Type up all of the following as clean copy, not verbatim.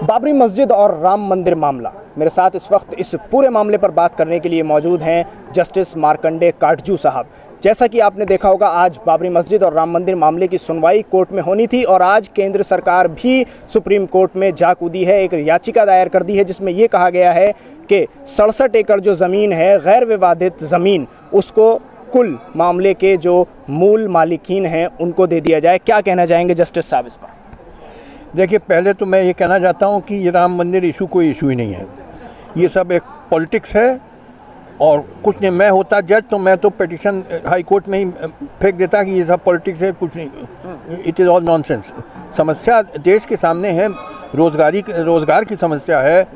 बाबरी मस्जिद और राम मंदिर मामला, मेरे साथ इस वक्त इस पूरे मामले पर बात करने के लिए मौजूद हैं जस्टिस मार्कंडे काटजू साहब। जैसा कि आपने देखा होगा, आज बाबरी मस्जिद और राम मंदिर मामले की सुनवाई कोर्ट में होनी थी और आज केंद्र सरकार भी सुप्रीम कोर्ट में जा कूदी है, एक याचिका दायर कर दी है जिसमें ये कहा गया है कि 67 एकड़ जो ज़मीन है गैर विवादित ज़मीन, उसको कुल मामले के जो मूल मालिकीन हैं उनको दे दिया जाए। क्या कहना चाहेंगे जस्टिस साहब इस पर? देखिए, पहले तो मैं ये कहना चाहता हूँ कि ये राम मंदिर इशू कोई इशू ही नहीं है। ये सब एक पॉलिटिक्स है और कुछ नहीं। मैं होता जज तो मैं तो पिटिशन हाई कोर्ट में ही फेंक देता कि ये सब पॉलिटिक्स है, कुछ नहीं। It is all nonsense. समस्या देश के सामने है, रोज़गार की समस्या है,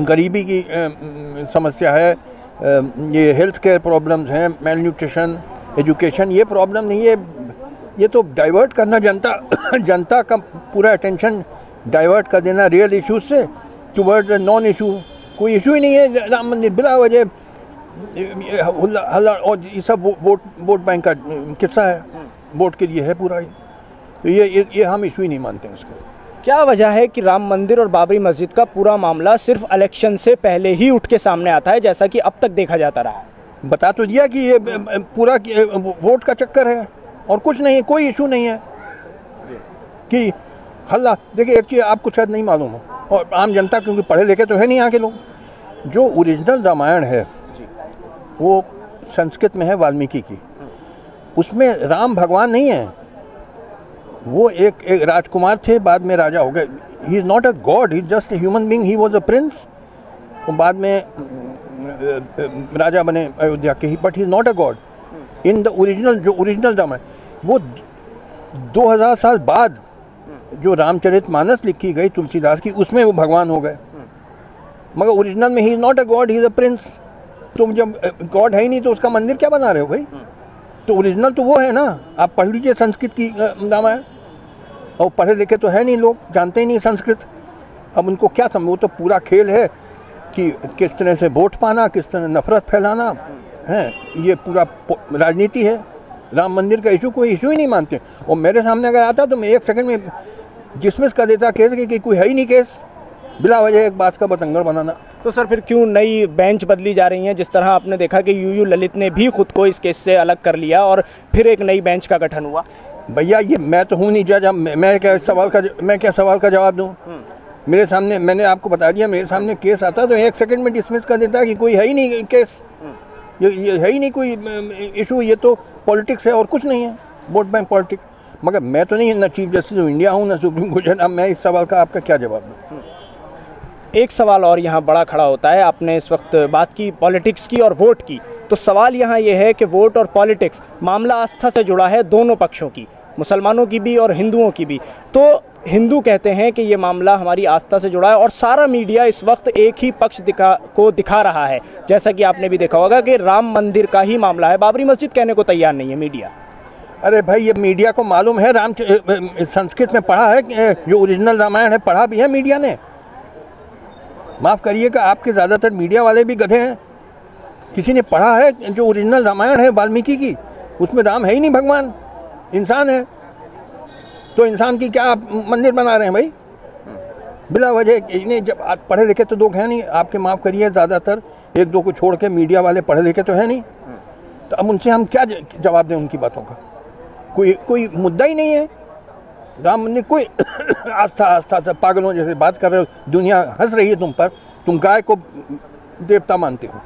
गरीबी की समस्या है, ये हेल्थ केयर प्रॉब्लम्स हैं, मेल न्यूट्रिशन, एजुकेशन, ये प्रॉब्लम नहीं है। ये तो डाइवर्ट करना जनता का पूरा अटेंशन डाइवर्ट कर देना रियल इश्यूज से टुवर्ड नॉन इशू। कोई इशू ही नहीं है राम मंदिर, बिला वजह हल्ला और ये सब वोट बैंक का किस्सा है, वोट के लिए है पूरा। तो ये हम इशू ही नहीं मानते हैं उसको। क्या वजह है कि राम मंदिर और बाबरी मस्जिद का पूरा मामला सिर्फ इलेक्शन से पहले ही उठ के सामने आता है, जैसा कि अब तक देखा जाता रहा है? बता तो दिया कि ये पूरा वोट का चक्कर है और कुछ नहीं है, कोई इशू नहीं है कि हल्ला। देखिए, एक चीज़ आपको शायद नहीं मालूम हो और आम जनता, क्योंकि पढ़े लिखे तो है नहीं यहाँ के लोग, जो ओरिजिनल रामायण है वो संस्कृत में है, वाल्मीकि की। उसमें राम भगवान नहीं है, वो एक राजकुमार थे, बाद में राजा हो गए। He is not a god, he is just a human being. He was a prince, और बाद में राजा बने अयोध्या के ही, but he is not a god in the original. जो ओरिजिनल रामायण, वो 2000 साल बाद जो रामचरितमानस लिखी गई तुलसीदास की, उसमें वो भगवान हो गए। मगर ओरिजिनल में he is not a god, he is a prince. तुम जब गॉड है ही नहीं तो उसका मंदिर क्या बना रहे हो भाई? तो ओरिजिनल तो वो है ना। आप पढ़ लीजिए संस्कृत की रामायण, और पढ़े लिखे तो है नहीं लोग, जानते ही नहीं संस्कृत। अब उनको क्या समझ, वो तो पूरा खेल है कि किस तरह से वोट पाना, किस तरह नफरत फैलाना है, ये पूरा राजनीति है। राम मंदिर का इशू कोई इशू ही नहीं मानते। और मेरे सामने अगर आता तो मैं 1 सेकंड में डिसमिस कर देता केस कि कोई है ही नहीं केस, बिला वजह एक बात का बतंगड़ बनाना। तो सर, फिर क्यों नई बेंच बदली जा रही हैं? जिस तरह आपने देखा कि यूयू ललित ने भी खुद को इस केस से अलग कर लिया और फिर एक नई बेंच का गठन हुआ। भैया, ये मैं तो हूँ नहीं जज, मैं क्या सवाल का जवाब दूँ? मेरे सामने, मैंने आपको बता दिया, मेरे सामने केस आता तो 1 सेकंड में डिसमिस कर देता कि कोई है ही नहीं केस, ये है ही नहीं कोई इशू, ये तो पॉलिटिक्स है और कुछ नहीं है, वोट बैंक पॉलिटिक्स। मगर मैं तो नहीं, ना चीफ जस्टिस ऑफ इंडिया हूँ, ना सुप्रीम कोर्ट। अब मैं इस सवाल का आपका क्या जवाब दूँ? एक सवाल और यहाँ बड़ा खड़ा होता है। आपने इस वक्त बात की पॉलिटिक्स की और वोट की, तो सवाल यहाँ ये है कि वोट और पॉलिटिक्स मामला आस्था से जुड़ा है, दोनों पक्षों की, मुसलमानों की भी और हिंदुओं की भी। तो हिंदू कहते हैं कि ये मामला हमारी आस्था से जुड़ा है और सारा मीडिया इस वक्त एक ही पक्ष दिखा रहा है। जैसा कि आपने भी देखा होगा कि राम मंदिर का ही मामला है, बाबरी मस्जिद कहने को तैयार नहीं है मीडिया। अरे भाई, ये मीडिया को मालूम है, संस्कृत में पढ़ा है, जो ओरिजिनल रामायण है पढ़ा भी है मीडिया ने। माफ़ करिएगा, आपके ज़्यादातर मीडिया वाले भी गधे हैं। किसी ने पढ़ा है जो ओरिजिनल रामायण है वाल्मीकि की? उसमें राम है ही नहीं, भगवान इंसान है। तो इंसान की क्या आप मंदिर बना रहे हैं भाई बिला वजह? इन्हें जब आप पढ़े लिखे तो लोग हैं नहीं, आपके माफ़ करिए, ज़्यादातर 1-2 को छोड़ के मीडिया वाले पढ़े लिखे तो है नहीं। तो अब उनसे हम क्या जवाब दें उनकी बातों का? कोई मुद्दा ही नहीं है। राम मंदिर कोई आस्था से पागलों जैसे बात कर रहे हो, दुनिया हंस रही है तुम पर, तुम गाय को देवता मानते हो।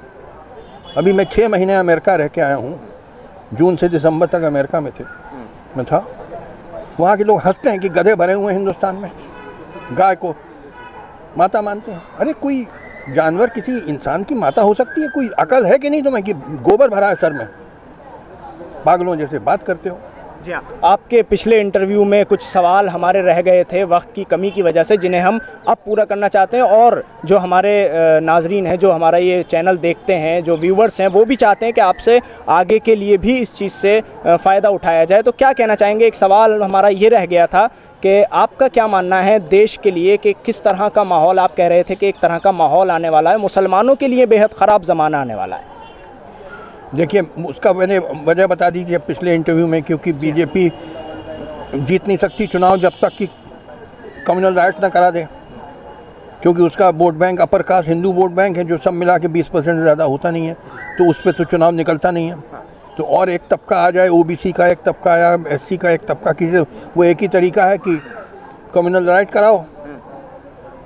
अभी मैं 6 महीने अमेरिका रह के आया हूँ, जून से दिसंबर तक अमेरिका में मैं था। वहाँ के लोग हंसते हैं कि गधे भरे हुए हैं हिंदुस्तान में, गाय को माता मानते हैं। अरे कोई जानवर किसी इंसान की माता हो सकती है? कोई अकल है कि नहीं तुम्हें कि गोबर भरा है सर में? पागलों जैसे बात करते हो। जी हाँ, आपके पिछले इंटरव्यू में कुछ सवाल हमारे रह गए थे वक्त की कमी की वजह से, जिन्हें हम अब पूरा करना चाहते हैं। और जो हमारे नाजरीन हैं, जो हमारा ये चैनल देखते हैं, जो व्यूवर्स हैं, वो भी चाहते हैं कि आपसे आगे के लिए भी इस चीज़ से फ़ायदा उठाया जाए। तो क्या कहना चाहेंगे? एक सवाल हमारा ये रह गया था कि आपका क्या मानना है देश के लिए कि किस तरह का माहौल, आप कह रहे थे कि एक तरह का माहौल आने वाला है, मुसलमानों के लिए बेहद ख़राब ज़माना आने वाला है। देखिए, उसका मैंने वजह बता दी थी पिछले इंटरव्यू में, क्योंकि बीजेपी जीत नहीं सकती चुनाव जब तक कि कम्युनल राइट ना करा दे, क्योंकि उसका vote bank upper caste Hindu vote bank है जो सब मिला के 20% से ज़्यादा होता नहीं है, तो उस पर तो चुनाव निकलता नहीं है। तो और एक तबका आ जाए, ओबीसी का एक तबका या एससी का एक तबका, किसी वो एक ही तरीका है कि कम्युनल राइट कराओ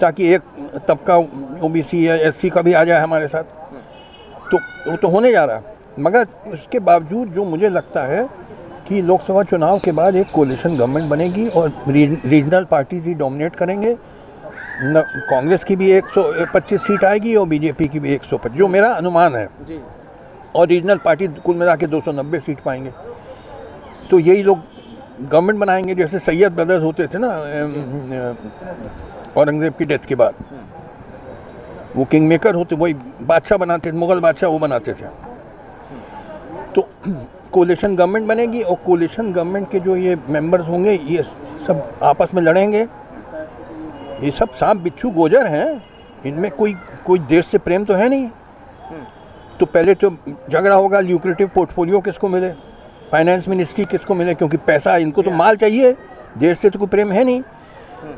ताकि एक तबका ओबीसी या एससी का भी आ जाए हमारे साथ। तो वो तो होने जा रहा है, मगर उसके बावजूद जो मुझे लगता है कि लोकसभा चुनाव के बाद एक कोलिशन गवर्नमेंट बनेगी और रीजनल पार्टीज ही डोमिनेट करेंगे। कांग्रेस की भी 125 सीट आएगी और बीजेपी की भी 125, जो मेरा अनुमान है जी। और रीजनल पार्टी कुल मिला के 290 सीट पाएंगे। तो यही लोग गवर्नमेंट बनाएंगे, जैसे सैयद ब्रदर्स होते थे ना औरंगजेब की डेथ के बाद, वो किंग मेकर होते, वही बादशाह बनाते थे, मुगल बादशाह वो बनाते थे। तो कोलिशन गवर्नमेंट बनेगी और कोलिशन गवर्नमेंट के जो ये मेंबर्स होंगे ये सब आपस में लड़ेंगे। ये सब सांप बिच्छू गोजर हैं, इनमें कोई देश से प्रेम तो है नहीं। तो पहले तो झगड़ा होगा, ल्यूक्रेटिव पोर्टफोलियो किसको मिले, फाइनेंस मिनिस्ट्री किसको मिले, क्योंकि पैसा इनको तो माल चाहिए, देश से तो कोई प्रेम है नहीं।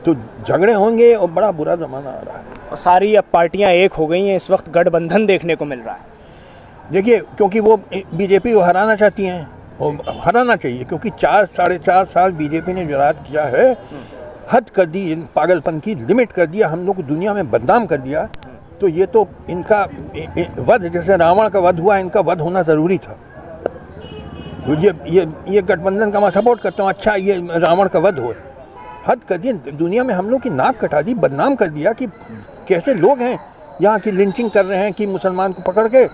तो झगड़े होंगे और बड़ा बुरा ज़माना आ रहा है। और सारी अब पार्टियां एक हो गई हैं, इस वक्त गठबंधन देखने को मिल रहा है। देखिए, क्योंकि वो बीजेपी को हराना चाहती हैं और हराना चाहिए, क्योंकि 4-4.5 साल बीजेपी ने जो राज किया है, हद कर दी, इन पागलपन की लिमिट कर दिया, हम लोग को दुनिया में बदनाम कर दिया। तो ये तो इनका वध, जैसे रावण का वध हुआ, इनका वध होना ज़रूरी था। तो ये गठबंधन का मैं सपोर्ट करता हूँ। अच्छा, ये रावण का वध हो, हद कर दी, दुनिया में हम लोग की नाक कटा दी, बदनाम कर दिया कि कैसे लोग हैं यहाँ की लिंचिंग कर रहे हैं कि मुसलमान को पकड़ के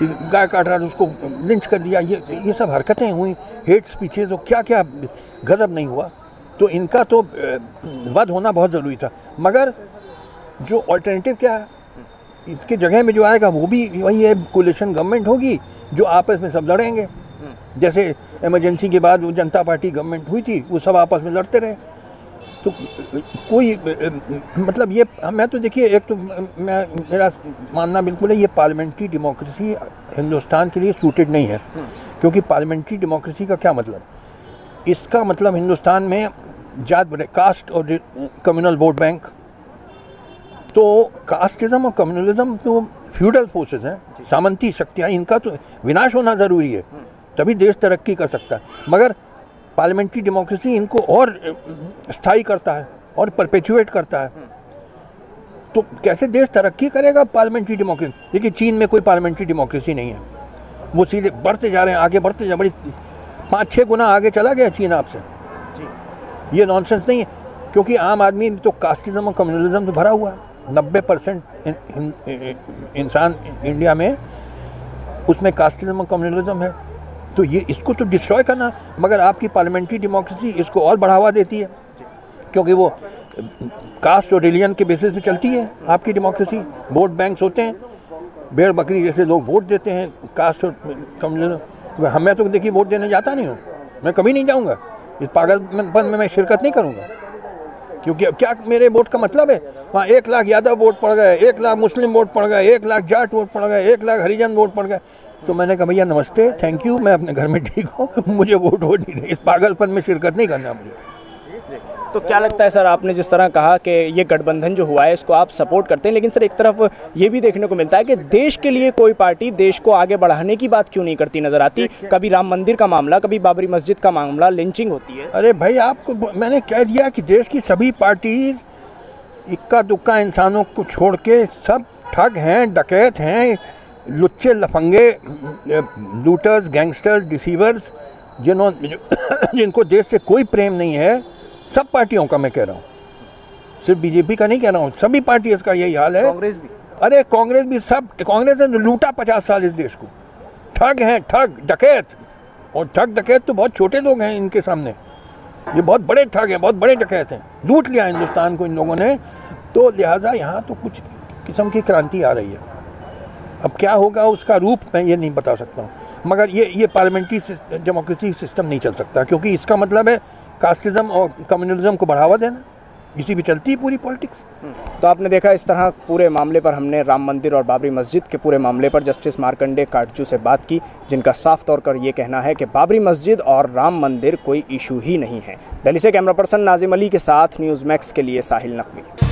गाय काट रहा है उसको लिंच कर दिया। ये सब हरकतें हुई, हेट स्पीचेज, तो क्या क्या गजब नहीं हुआ। तो इनका तो वध होना बहुत ज़रूरी था। मगर जो अल्टरनेटिव क्या है, इसके जगह में जो आएगा वो भी वही है, कोलिशन गवर्नमेंट होगी जो आपस में सब लड़ेंगे। जैसे इमरजेंसी के बाद वो जनता पार्टी गवर्नमेंट हुई थी, वो सब आपस में लड़ते रहे। तो कोई मतलब ये, मैं तो देखिए, एक तो मेरा मानना बिल्कुल है, ये पार्लियामेंट्री डेमोक्रेसी हिंदुस्तान के लिए सूटेड नहीं है। क्योंकि पार्लियामेंट्री डेमोक्रेसी का क्या मतलब, इसका मतलब हिंदुस्तान में जात कास्ट और कम्युनल वोट बैंक। तो कास्टिज्म और कम्युनलिज्म तो फ्यूडल फोर्सेस हैं, सामंती शक्तियाँ, इनका तो विनाश होना ज़रूरी है, तभी देश तरक्की कर सकता है। मगर पार्लियामेंट्री डेमोक्रेसी इनको और स्थायी करता है और परपेचुएट करता है। तो कैसे देश तरक्की करेगा पार्लियामेंट्री डेमोक्रेसी? देखिए, चीन में कोई पार्लियामेंट्री डेमोक्रेसी नहीं है, वो सीधे बढ़ते जा रहे हैं, आगे बढ़ते जा, बड़ी 5-6 गुना आगे चला गया चीन आपसे जी। ये नॉनसेंस नहीं है, क्योंकि आम आदमी तो कास्टिज्म और कम्युनलिज्म तो भरा हुआ है। 90% इंसान इंडिया में उसमें कास्टिज्म और कम्युनलिज्म है। तो ये इसको तो डिस्ट्रॉय करना, मगर आपकी पार्लियामेंट्री डेमोक्रेसी इसको और बढ़ावा देती है, क्योंकि वो कास्ट और रिलीजन के बेसिस पे चलती है आपकी डेमोक्रेसी। वोट बैंक्स होते हैं, भेड़ बकरी जैसे लोग वोट देते हैं, कास्ट और कम्युनलिज्म। हमें तो देखिए, वोट देने जाता नहीं हूँ, मैं कभी नहीं जाऊँगा, इस पागलपन में मैं शिरकत नहीं करूँगा। क्योंकि अब क्या मेरे वोट का मतलब है, वहाँ 1 लाख यादव वोट पड़ गए, 1 लाख मुस्लिम वोट पड़ गए, 1 लाख जाट वोट पड़ गए, 1 लाख हरिजन वोट पड़ गए। तो मैंने कहा, भैया नमस्ते, थैंक यू, मैं अपने घर में ठीक हूँ, मुझे वोट नहीं दे, इस पागलपन में शिरकत नहीं करना मुझे। तो क्या लगता है सर, आपने जिस तरह कहा कि ये गठबंधन जो हुआ है इसको आप सपोर्ट करते हैं, लेकिन सर एक तरफ ये भी देखने को मिलता है कि देश के लिए कोई पार्टी देश को आगे बढ़ाने की बात क्यों नहीं करती नजर आती? कभी राम मंदिर का मामला, कभी बाबरी मस्जिद का मामला, लिंचिंग होती है। अरे भाई, आपको मैंने कह दिया कि देश की सभी पार्टी इक्का दुक्का इंसानों को छोड़ के सब ठग हैं, डकैत हैं, लुच्चे लफंगे, लूटर्स, गैंगस्टर्स, डिसीवर्स, जिनको देश से कोई प्रेम नहीं है। सब पार्टियों का मैं कह रहा हूँ, सिर्फ बीजेपी का नहीं कह रहा हूँ, सभी पार्टियों का यही हाल है। कांग्रेस भी, अरे कांग्रेस भी, सब। कांग्रेस ने लूटा 50 साल इस देश को। ठग हैं, ठग डकैत, और ठग डकैत तो बहुत छोटे लोग हैं इनके सामने, ये बहुत बड़े ठग हैं, बहुत बड़े डकैत हैं। लूट लिया हिंदुस्तान को इन लोगों ने। तो लिहाजा यहाँ तो कुछ किस्म की क्रांति आ रही है। अब क्या होगा उसका रूप मैं ये नहीं बता सकता हूँ, मगर ये पार्लियामेंट्री डेमोक्रेसी सिस्टम नहीं चल सकता, क्योंकि इसका मतलब है कास्टिज्म और कम्युनलिज्म को बढ़ावा देना। इसी पे चलती है पूरी पॉलिटिक्स। तो आपने देखा इस तरह पूरे मामले पर हमने राम मंदिर और बाबरी मस्जिद के पूरे मामले पर जस्टिस मार्कंडे काटजू से बात की, जिनका साफ तौर पर ये कहना है कि बाबरी मस्जिद और राम मंदिर कोई इशू ही नहीं है। दिल्ली से कैमरा पर्सन नाजिम अली के साथ न्यूज़ मैक्स के लिए साहिल नकवी।